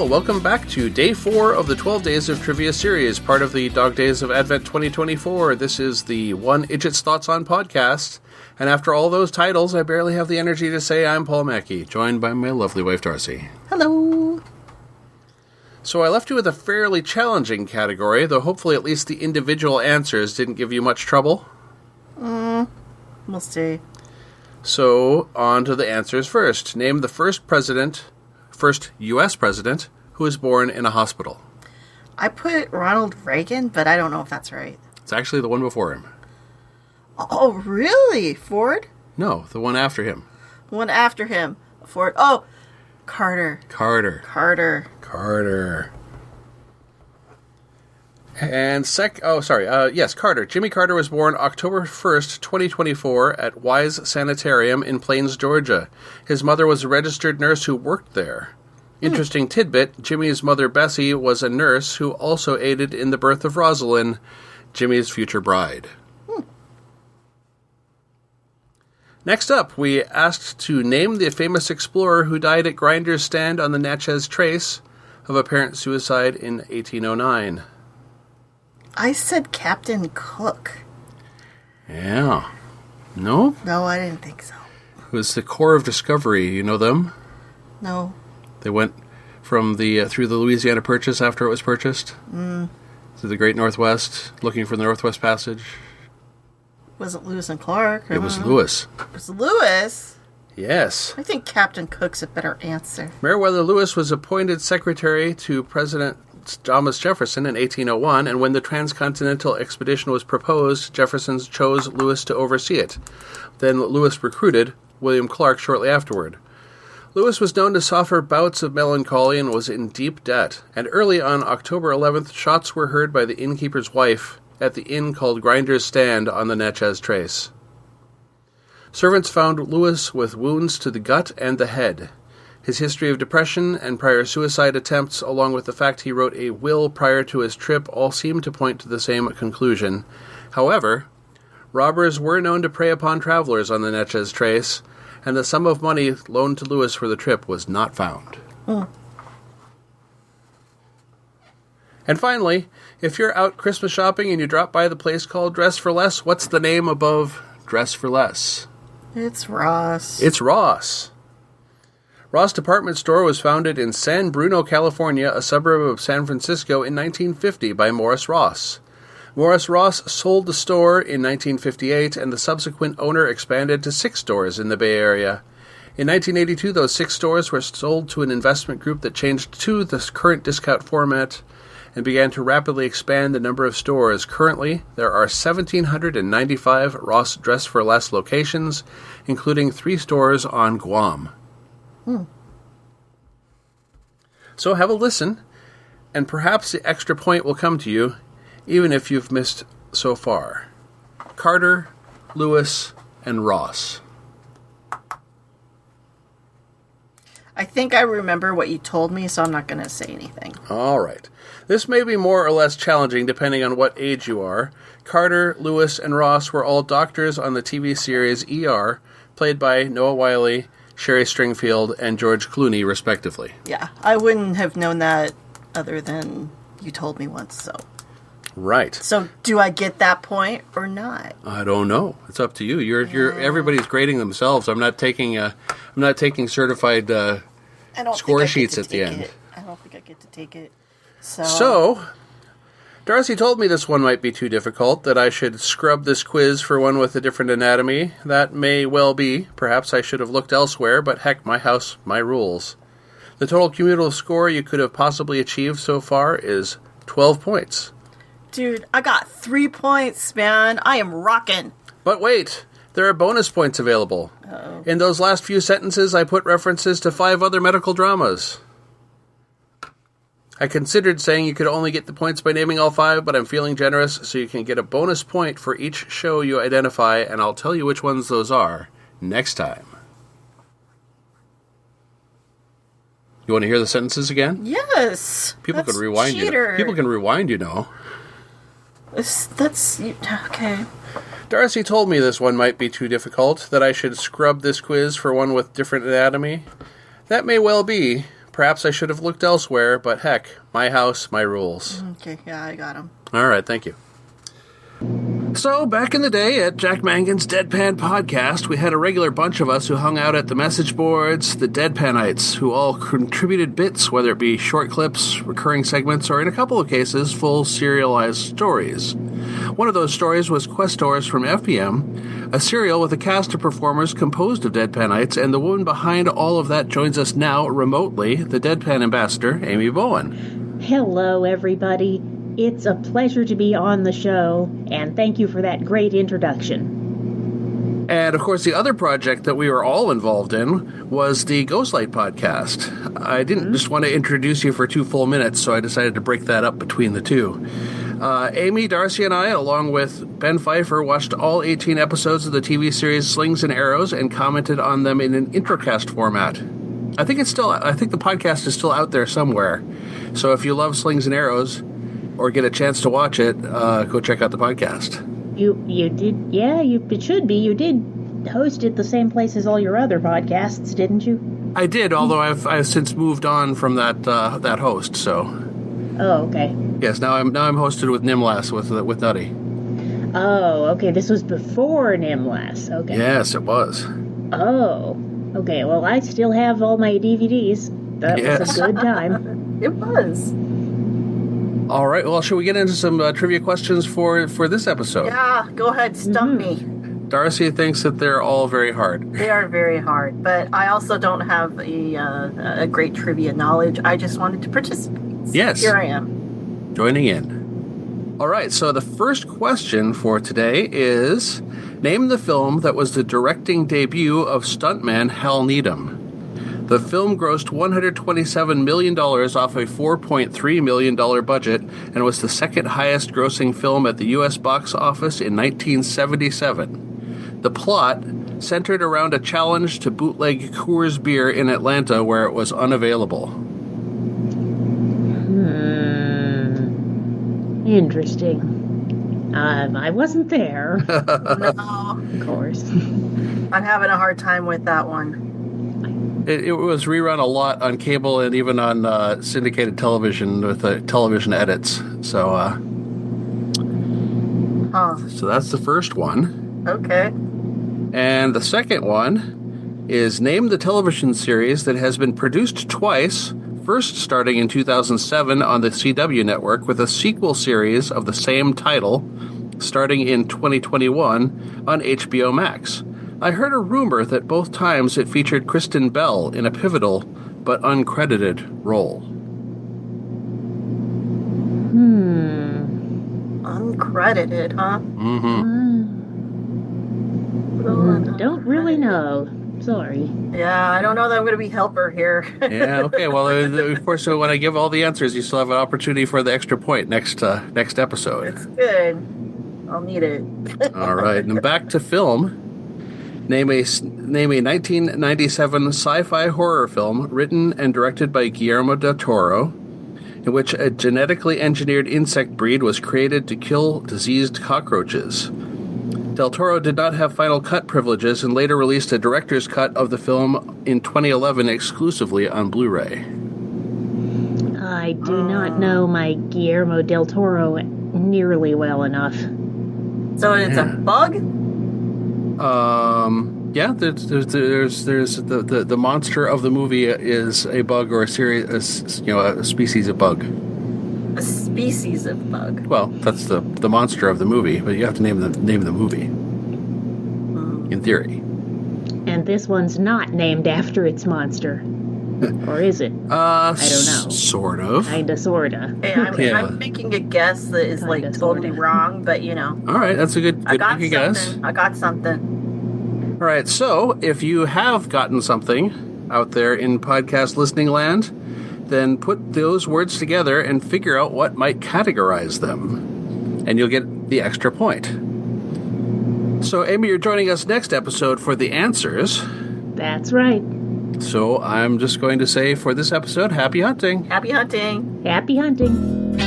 Well, welcome back to Day 4 of the 12 Days of Trivia series, part of the Dog Days of Advent 2024. This is the One Idjit's Thoughts on podcast, and after all those titles, I barely have the energy to say I'm Paul Mackey, joined by my lovely wife, Darcy. Hello! So I left you with a fairly challenging category, though hopefully at least the individual answers didn't give you much trouble. We'll see. So, on to the answers first. Name the first U.S. president who was born in a hospital. I put Ronald Reagan, but I don't know if that's right. It's actually the one before him. Oh, really? Ford? No, the one after him. One after him. Ford. Oh, Carter. Carter. And yes, Carter. Jimmy Carter was born October 1st, 2024 at Wise Sanitarium in Plains, Georgia. His mother was a registered nurse who worked there. Interesting tidbit, Jimmy's mother Bessie was a nurse who also aided in the birth of Rosalind, Jimmy's future bride. Next up, we asked to name the famous explorer who died at Grinder's Stand on the Natchez Trace of apparent suicide in 1809. I said Captain Cook. Yeah. No? No, I didn't think so. It was the Corps of Discovery. You know them? No. They went from through the Louisiana Purchase after it was purchased. To the Great Northwest, looking for the Northwest Passage. Was it Lewis and Clark? It was Lewis. It was Lewis? Yes. I think Captain Cook's a better answer. Meriwether Lewis was appointed secretary to President Thomas Jefferson in 1801, and when the transcontinental expedition was proposed, Jefferson chose Lewis to oversee it. Then Lewis recruited William Clark shortly afterward. Lewis was known to suffer bouts of melancholy and was in deep debt, and early on October 11th, shots were heard by the innkeeper's wife at the inn called Grinder's Stand on the Natchez Trace. Servants found Lewis with wounds to the gut and the head. His history of depression and prior suicide attempts, along with the fact he wrote a will prior to his trip, all seem to point to the same conclusion. However, robbers were known to prey upon travelers on the Natchez Trace, and the sum of money loaned to Lewis for the trip was not found. And finally, if you're out Christmas shopping and you drop by the place called Dress for Less, what's the name above Dress for Less? It's Ross. It's Ross. Ross Department Store was founded in San Bruno, California, a suburb of San Francisco, in 1950 by Morris Ross. Morris Ross sold the store in 1958, and the subsequent owner expanded to 6 stores in the Bay Area. In 1982, those 6 stores were sold to an investment group that changed to the current discount format and began to rapidly expand the number of stores. Currently, there are 1,795 Ross Dress for Less locations, including 3 stores on Guam. So have a listen, and perhaps the extra point will come to you, even if you've missed so far. Carter, Lewis, and Ross. I think I remember what you told me, so I'm not going to say anything. All right. This may be more or less challenging depending on what age you are. Carter, Lewis, and Ross were all doctors on the TV series ER, played by Noah Wyle, Sherry Stringfield, and George Clooney, respectively. Yeah, I wouldn't have known that other than you told me once, so. Right. So, do I get that point or not? I don't know. It's up to you. You're everybody's grading themselves. I'm not taking certified score sheets at the end. I don't think I get to take it. So, Darcy told me this one might be too difficult, that I should scrub this quiz for one with a different anatomy. That may well be. Perhaps I should have looked elsewhere, but heck, my house, my rules. The total cumulative score you could have possibly achieved so far is 12 points. Dude, I got 3 points, man. I am rocking. But wait, there are bonus points available. Uh-oh. In those last few sentences, I put references to 5 other medical dramas. I considered saying you could only get the points by naming all 5, but I'm feeling generous, so you can get a bonus point for each show you identify, and I'll tell you which ones those are next time. You want to hear the sentences again? Yes. People can rewind cheater. you. People can rewind, you know. That's okay. Darcy told me this one might be too difficult, that I should scrub this quiz for one with different anatomy. That may well be. Perhaps I should have looked elsewhere, but heck, my house, my rules. Okay, yeah, I got him. All right, thank you. So, back in the day at Jack Mangan's Deadpan podcast, we had a regular bunch of us who hung out at the message boards, the Deadpanites, who all contributed bits, whether it be short clips, recurring segments, or in a couple of cases, full serialized stories. One of those stories was Questors from FPM, a serial with a cast of performers composed of Deadpanites, and the woman behind all of that joins us now remotely, the Deadpan ambassador, Amy Bowen. Hello, everybody. It's a pleasure to be on the show, and thank you for that great introduction. And, of course, the other project that we were all involved in was the Ghostlight podcast. I didn't just want to introduce you for 2 full minutes, so I decided to break that up between the two. Amy, Darcy, and I, along with Ben Pfeiffer, watched all 18 episodes of the TV series Slings and Arrows and commented on them in an introcast format. I think the podcast is still out there somewhere. So if you love Slings and Arrows, or get a chance to watch it, go check out the podcast. You did, yeah, it should be. You did host it the same place as all your other podcasts, didn't you? I did, although I've since moved on from that host. So. Oh, okay. Yes, now I'm hosted with Nimlas with Nutty. Oh, okay. This was before Nimlas. Okay. Yes, it was. Oh, okay. Well, I still have all my DVDs. That was a good time. It was. All right, well, shall we get into some trivia questions for this episode? Yeah, go ahead, stump me. Darcy thinks that they're all very hard. They are very hard, but I also don't have a great trivia knowledge. I just wanted to participate. So yes. Here I am. Joining in. All right, so the first question for today is, name the film that was the directing debut of stuntman Hal Needham. The film grossed $127 million off a $4.3 million budget and was the second highest grossing film at the U.S. box office in 1977. The plot centered around a challenge to bootleg Coors beer in Atlanta where it was unavailable. Interesting. I wasn't there. No. Of course. I'm having a hard time with that one. It was rerun a lot on cable and even on syndicated television with television edits. So, so that's the first one. Okay. And the second one is name the television series that has been produced twice, first starting in 2007 on the CW network with a sequel series of the same title starting in 2021 on HBO Max. I heard a rumor that both times it featured Kristen Bell in a pivotal but uncredited role. Uncredited, huh? Don't really know. Sorry. Yeah, I don't know that I'm going to be helper here. Yeah, okay. Well, of course, so when I give all the answers, you still have an opportunity for the extra point next episode. It's good. I'll need it. All right, and back to film. Name a 1997 sci-fi horror film written and directed by Guillermo del Toro, in which a genetically engineered insect breed was created to kill diseased cockroaches. Del Toro did not have final cut privileges and later released a director's cut of the film in 2011 exclusively on Blu-ray. I do not know my Guillermo del Toro nearly well enough. So it's a bug? Yeah, there's the monster of the movie is a bug or a species of bug. A species of bug. Well, that's the monster of the movie, but you have to name the movie. In theory. And this one's not named after its monster. Or is it? I don't know. Sort of. Kinda, sorta. Hey, I'm making a guess that is Kinda, totally sorta. wrong, but you know. All right, that's a good guess. I got something. All right, so if you have gotten something out there in podcast listening land, then put those words together and figure out what might categorize them. And you'll get the extra point. So, Amy, you're joining us next episode for the answers. That's right. So I'm just going to say for this episode, happy hunting. Happy hunting. Happy hunting.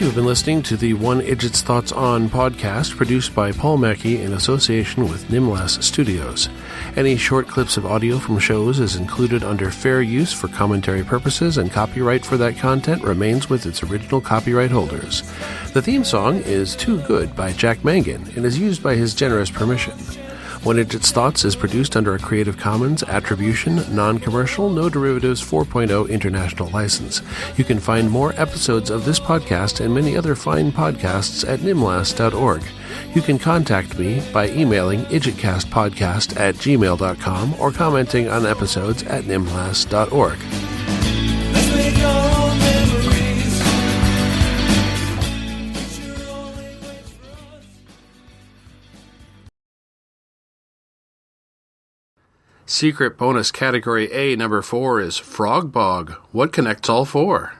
You've been listening to the One Idjit's Thoughts On podcast, produced by Paul Mackey in association with Nimlas Studios. Any short clips of audio from shows is included under fair use for commentary purposes, and copyright for that content remains with its original copyright holders. The theme song is Too Good by Jack Mangan and is used by his generous permission. One Idjit's Thoughts is produced under a Creative Commons Attribution, Non-Commercial, No Derivatives 4.0 International License. You can find more episodes of this podcast and many other fine podcasts at nimlas.org. You can contact me by emailing idjitcastpodcast@gmail.com or commenting on episodes at nimlas.org. Let's make our own memories. Secret bonus category A number 4 is Frog Bog. What connects all four?